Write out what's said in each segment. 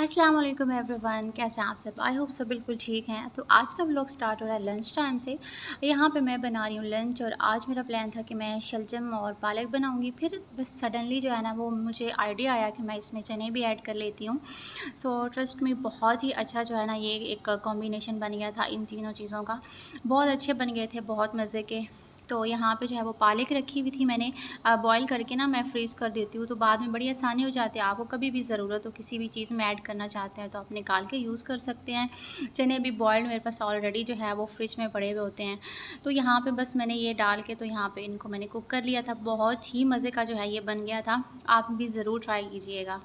अस्सलाम वालेकुम एवरीवन, कैसे हैं आप सब? आई होप सब बिल्कुल ठीक हैं। तो आज का व्लॉग स्टार्ट हो रहा है लंच टाइम से। यहाँ पे मैं बना रही हूँ लंच और आज मेरा प्लान था कि मैं शलजम और पालक बनाऊँगी। फिर बस सडनली जो है ना वो मुझे आइडिया आया कि मैं इसमें चने भी ऐड कर लेती हूँ। सो ट्रस्ट में बहुत ही अच्छा जो है ना ये एक कॉम्बिनेशन बन गया था इन तीनों चीज़ों का। बहुत अच्छे बन गए थे, बहुत मज़े के। तो यहाँ पे जो है वो पालक रखी हुई थी मैंने, बॉयल करके ना मैं फ्रीज़ कर देती हूँ, तो बाद में बड़ी आसानी हो जाती है। आपको कभी भी ज़रूरत हो किसी भी चीज़ में ऐड करना चाहते हैं तो आप निकाल के यूज़ कर सकते हैं। चने भी बॉयल्ड मेरे पास ऑलरेडी जो है वो फ्रिज में पड़े हुए होते हैं। तो यहाँ पे बस मैंने ये डाल के तो यहाँ पे इनको मैंने कुक कर लिया था। बहुत ही मज़े का जो है ये बन गया था। आप भी ज़रूर ट्राई कीजिएगा।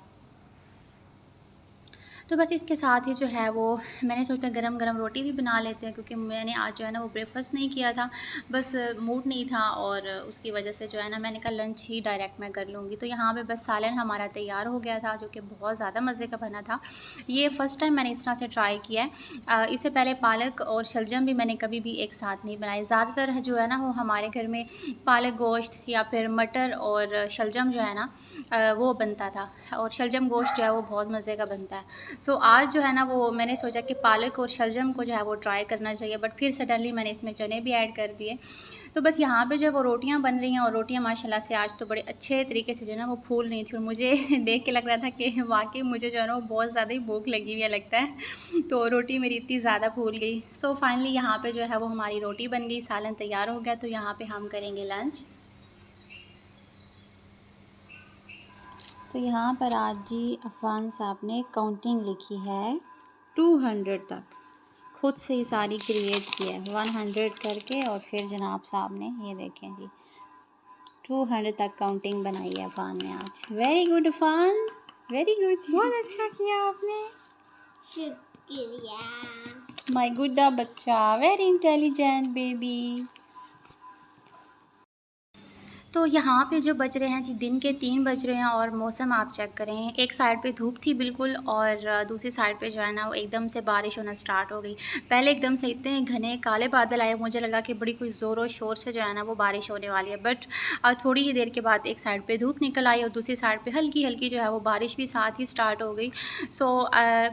तो बस इसके साथ ही जो है वो मैंने सोचा गरम-गरम रोटी भी बना लेते हैं, क्योंकि मैंने आज जो है ना वो ब्रेकफ़ास्ट नहीं किया था। बस मूड नहीं था और उसकी वजह से जो है ना मैंने कहा लंच ही डायरेक्ट मैं कर लूँगी। तो यहाँ पे बस सालन हमारा तैयार हो गया था, जो कि बहुत ज़्यादा मज़े का बना था। ये फ़र्स्ट टाइम मैंने इस तरह से ट्राई किया है। इससे पहले पालक और शलजम भी मैंने कभी भी एक साथ नहीं बनाए। ज़्यादातर जो है ना वो हमारे घर में पालक गोश्त या फिर मटर और शलजम जो है ना वो बनता था, और शलजम गोश्त जो है वो बहुत मज़े का बनता है। सो आज जो है ना वो मैंने सोचा कि पालक और शलजम को जो है वो ट्राई करना चाहिए, बट फिर सडनली मैंने इसमें चने भी ऐड कर दिए। तो बस यहाँ पे जो है वो रोटियाँ बन रही हैं, और रोटियाँ माशाल्लाह से आज तो बड़े अच्छे तरीके से जो है ना वो फूल रही थी, और मुझे देख के लग रहा था कि वाकई मुझे जो है ना वो बहुत ज़्यादा ही भूख लगी हुई है लगता है। तो रोटी मेरी इतनी ज़्यादा फूल गई। सो फाइनली यहाँ पे जो है वो हमारी रोटी बन गई, सालन तैयार हो गया। तो यहाँ पे हम करेंगे लंच। तो यहाँ पर आज जी अफ़ान साहब ने काउंटिंग लिखी है 200 तक, खुद से ही सारी क्रिएट की है 100 करके, और फिर जनाब साहब ने ये देखें जी 200 तक काउंटिंग बनाई है अफ़ान ने आज। Very good Affan, very good, बहुत अच्छा किया आपने। शुक्रिया माय गुड्डा बच्चा, वेरी इंटेलिजेंट बेबी। तो यहाँ पे जो बज रहे हैं जी दिन के 3 बज रहे हैं, और मौसम आप चेक करें, एक साइड पे धूप थी बिल्कुल, और दूसरी साइड पे जो है ना वो एकदम से बारिश होना स्टार्ट हो गई। पहले एकदम से इतने घने काले बादल आए, मुझे लगा कि बड़ी कोई ज़ोरों शोर से जो है ना वो बारिश होने वाली है, बट थोड़ी ही देर के बाद एक साइड पे धूप निकल आई और दूसरी साइड पे हल्की हल्की जो है वो बारिश भी साथ ही स्टार्ट हो गई। सो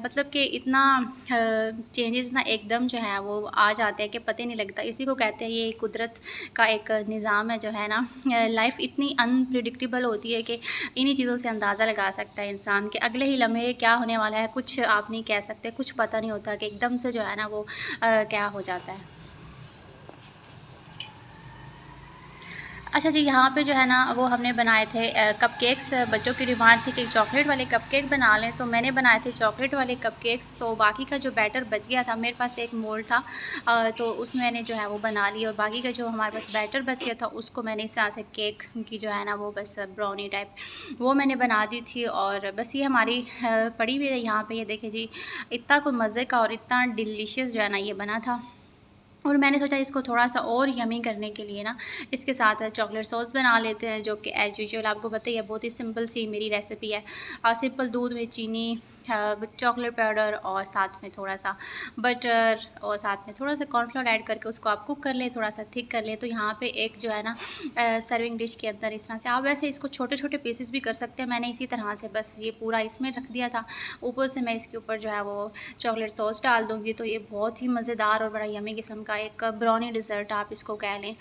मतलब कि इतना चेंजेस ना एकदम जो है वो आ जाते हैं कि पता ही नहीं लगता। इसी को कहते हैं ये कुदरत का एक निज़ाम है जो है ना। लाइफ इतनी अनप्रिडिक्टेबल होती है कि इन्हीं चीज़ों से अंदाज़ा लगा सकता है इंसान कि अगले ही लम्हे क्या होने वाला है, कुछ आप नहीं कह सकते, कुछ पता नहीं होता कि एकदम से जो है ना वो क्या हो जाता है। अच्छा जी, यहाँ पे जो है ना वो हमने बनाए थे कपकेक्स। बच्चों की डिमांड थी कि चॉकलेट वाले कपकेक बना लें, तो मैंने बनाए थे चॉकलेट वाले कपकेक्स। तो बाकी का जो बैटर बच गया था, मेरे पास एक मोल्ड था, तो उसमें मैंने जो है वो बना ली, और बाकी का जो हमारे पास बैटर बच गया था उसको मैंने इस तरह से केक की जो है ना वो बस ब्राउनी टाइप वो मैंने बना दी थी। और बस ये हमारी पड़ी हुई है यहाँ पे, ये देखें जी, इतना कोई मज़े का और इतना डिलीशियस जो है ना ये बना था। और मैंने सोचा इसको थोड़ा-सा और यम्मी करने के लिए ना इसके साथ चॉकलेट सॉस बना लेते हैं, जो कि एज़ यूजुअल आपको पता ही है बहुत ही सिंपल सी मेरी रेसिपी है। सिंपल दूध में चीनी, चॉकलेट पाउडर और साथ में थोड़ा-सा बटर और साथ में थोड़ा-सा कॉर्नफ्लोर ऐड करके उसको आप कुक कर लें, थोड़ा-सा थिक कर लें। तो यहाँ पे एक जो है ना सर्विंग डिश के अंदर इस तरह से आप वैसे इसको छोटे-छोटे पीसेस भी कर सकते हैं। मैंने इसी तरह से बस ये पूरा इसमें रख दिया था। ऊपर से मैं इसके ऊपर जो है वो चॉकलेट सॉस डाल दूँगी, तो ये बहुत ही मज़ेदार और बड़ा यम्मी किस्म का एक ब्राउनी डिज़र्ट आप इसको कह लें।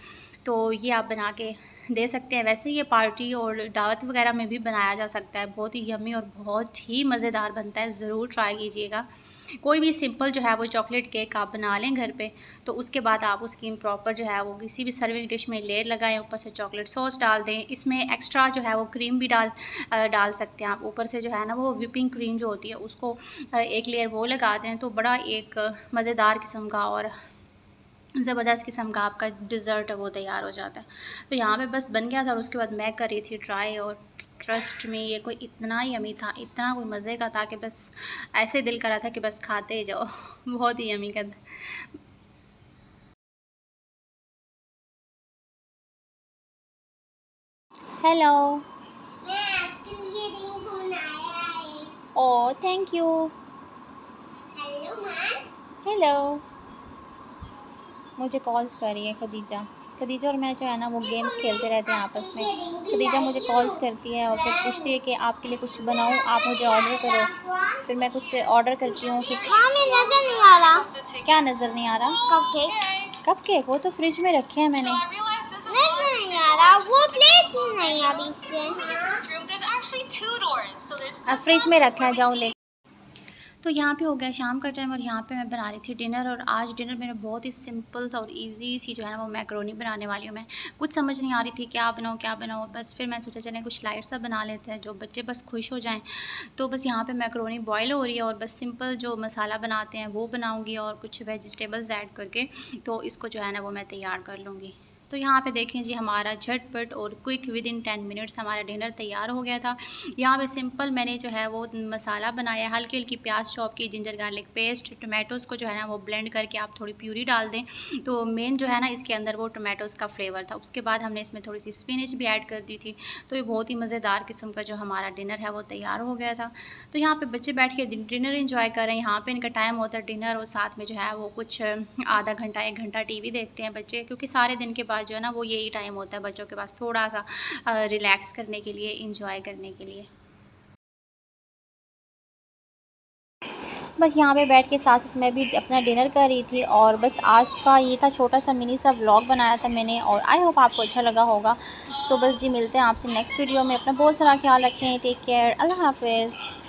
तो ये आप बना के दे सकते हैं। वैसे ये पार्टी और दावत वगैरह में भी बनाया जा सकता है। बहुत ही यम्मी और बहुत ही मज़ेदार बनता है, ज़रूर ट्राई कीजिएगा। कोई भी सिंपल जो है वो चॉकलेट केक आप बना लें घर पे, तो उसके बाद आप उसकी प्रॉपर जो है वो किसी भी सर्विंग डिश में लेयर लगाएँ, ऊपर से चॉकलेट सॉस डाल दें। इसमें एक्स्ट्रा जो है वो क्रीम भी डाल सकते हैं आप। ऊपर से जो है ना वो व्हिपिंग क्रीम जो होती है उसको एक लेयर वो लगा दें, तो बड़ा एक मज़ेदार किस्म का और ज़बरदस्त किस्म का आपका डिज़र्ट है वो तैयार हो जाता है। तो यहाँ पे बस बन गया था, और उसके बाद मैं कर रही थी ट्राई, और ट्रस्ट में ये कोई इतना यमी था, इतना कोई मज़े का था कि बस ऐसे दिल कर रहा था कि बस खाते ही जाओ। बहुत ही यमी का। हेलो। मैं आपके लिए रिंग बनाया है। Oh thank you. Hello ma'am. Hello. मुझे कॉल्स कर रही है खदीजा। खदीजा और मैं जो है ना वो गेम्स खेलते रहते हैं आपस में। खदीजा मुझे कॉल्स करती है और फिर पूछती है कि आपके लिए कुछ बनाऊँ, आप मुझे ऑर्डर करो। फिर मैं कुछ ऑर्डर करती हूँ। फिर मामी नजर नहीं आ रहा। क्या नज़र नहीं आ रहा? कपकेक। कपकेक वो तो फ्रिज में रखे हैं मैंने। नहीं आ रहा, वो प्लेट ही नहीं अभी से। फ्रिज में रखा है, जाओ ले। तो यहाँ पे हो गया शाम का टाइम और यहाँ पे मैं बना रही थी डिनर। और आज डिनर मेरा बहुत ही सिंपल था और इजी सी जो है ना वो मैक्रोनी बनाने वाली हूँ मैं। कुछ समझ नहीं आ रही थी क्या बनाऊँ क्या बनाऊँ, बस फिर मैं सोचा चलें कुछ लाइट सा बना लेते हैं जो बच्चे बस खुश हो जाएं। तो बस यहाँ पे मैक्रोनी बॉयल हो रही है और बस सिंपल जो मसाला बनाते हैं वो बनाऊँगी और कुछ वेजिटेबल्स ऐड करके तो इसको जो है ना वो मैं तैयार कर लूँगी। तो यहाँ पे देखें जी हमारा झटपट और क्विक विद इन 10 मिनट्स हमारा डिनर तैयार हो गया था। यहाँ पे सिंपल मैंने जो है वो मसाला बनाया, हल्की हल्की प्याज चॉप की, जिंजर गार्लिक पेस्ट, टोमेटोज़ को जो है ना वो ब्लेंड करके आप थोड़ी प्यूरी डाल दें तो मेन जो है ना इसके अंदर वो टोमेटोज़ का फ्लेवर था। उसके बाद हमने इसमें थोड़ी सी स्पिनच भी ऐड कर दी थी। तो ये बहुत ही मज़ेदार किस्म का जो हमारा डिनर है वो तैयार हो गया था। तो यहाँ पर बच्चे बैठ के डिनर इंजॉय कर रहे हैं। यहाँ पर इनका टाइम होता है डिनर और साथ में जो है वो कुछ आधा घंटा 1 घंटा TV देखते हैं बच्चे, क्योंकि सारे दिन के बाद जो है ना वो यही टाइम होता है बच्चों के पास थोड़ा सा रिलैक्स करने के लिए, इंजॉय करने के लिए। बस यहाँ पे बैठ के साथ साथ मैं भी अपना डिनर कर रही थी और बस आज का ये था छोटा सा मिनी सा व्लॉग बनाया था मैंने और आई होप आपको अच्छा लगा होगा। सो बस जी मिलते हैं आपसे नेक्स्ट वीडियो में। अपना बहुत सारा ख्याल रखें। Take care. अल्लाह हाफिज़।